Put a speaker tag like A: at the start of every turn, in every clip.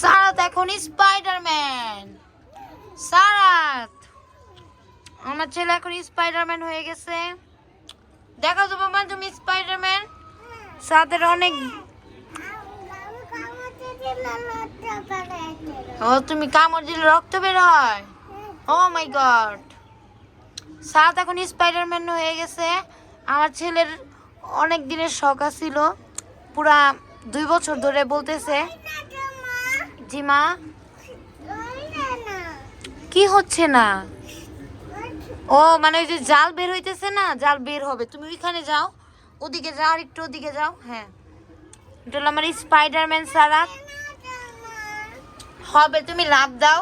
A: সারাত এখন স্পাইডারম্যান। সারাত, আমার ছেলে এখন স্পাইডারম্যান হয়ে গেছে। দেখো তো বাবা, তুমি স্পাইডারম্যান। সাদের অনেক ও, তুমি কামড় দিলে রক্ত বের হয়? ও মাই গড। সাদ এখন স্পাইডারম্যান হয়ে গেছে। আমার ছেলের অনেক দিনের শখ ছিল, পুরা 2 বছর ধরে বলতেছে। জি মা। কি হচ্ছে না? ও মানে ওই যে জাল বের হইতেছে না, জাল বের হবে। তুমি ওইখানে যাও, ওদিকে যাও, আর একটু ওদিকে যাও। হ্যাঁ, এটা হলো আমার স্পাইডারম্যান সারাত। হবে, তুমি লাভ দাও।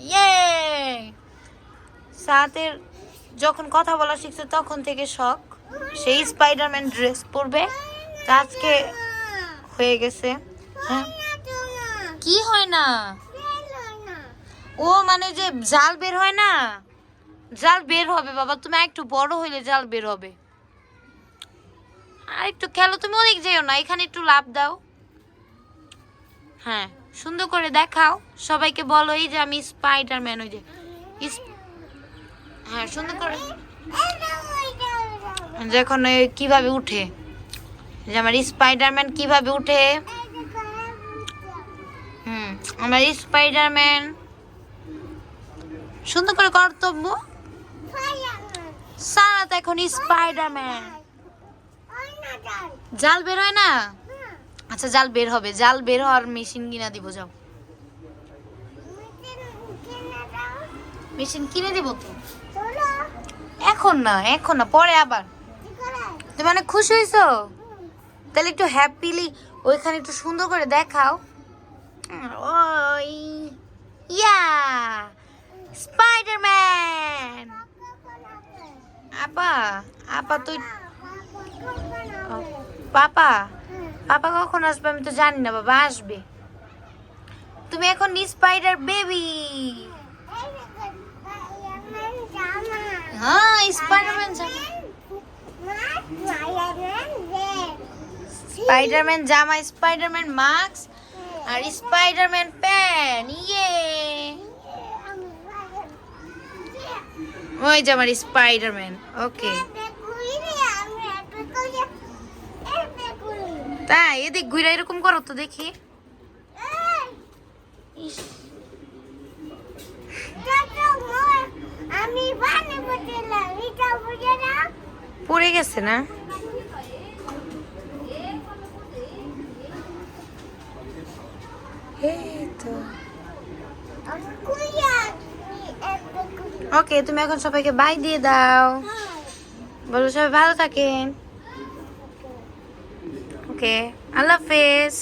A: ইয়ে, সাতের যখন কথা বলা শিখছে তখন থেকে শখ সেই স্পাইডারম্যান ড্রেস পরবে। আজকে হয়ে গেছে। হ্যাঁ, কি হয় না? ও মানে যে জাল বের হয় না, জাল বের হবে বাবা। তুমি একটু বড় হইলে জাল বের হবে। আর একটু খেলো, তুমি অনেক যেও না, এখানে একটু লাভ দাও। হ্যাঁ, সুন্দর করে দেখাও, সবাইকে বলো এই যে আমি স্পাইডারম্যান। ওই যে হ্যাঁ, সুন্দর করে যখন কিভাবে উঠে, যে আমার স্পাইডারম্যান কিভাবে উঠে। আমার স্পাইডারম্যান সুন্দর করে কর্তব্য। সারাত এখন স্পাইডারম্যান। জাল বের হয় না? আচ্ছা, জাল বের হবে। জাল বের হওয়ার মেশিন কিনা দিব, যাও। মেশিন কিনে দিব তো, এখন না, এখন না, পরে আবার। তুমি অনেক খুশি হয়েছো? তাহলে একটু হ্যাপিলি ওইখানে একটু সুন্দর করে দেখাও। ওই ইয়া, স্পাইডারম্যান। আপা, আপা তুই পাপা, পাপা কখন আসবে আমি তো জানি না বাবা, আসবে। তুমি এখন স্পাইডার বেবি। হ্যাঁ, স্পাইডারম্যান জামা, স্পাইডারম্যান জামা, স্পাইডারম্যান মাস্ক আর স্পাইডারম্যান প্যান। ইয়ে, ওই যে আমার স্পাইডারম্যান। ওকে, তাই এদিক ঘুরে এরকম করো তো দেখি। পড়ে গেছে না? ওকে, তুমি এখন সবাইকে বাই দিয়ে দাও, বলো সবাই ভালো থাকেন। ওকে, আল্লাহ হাফেজ।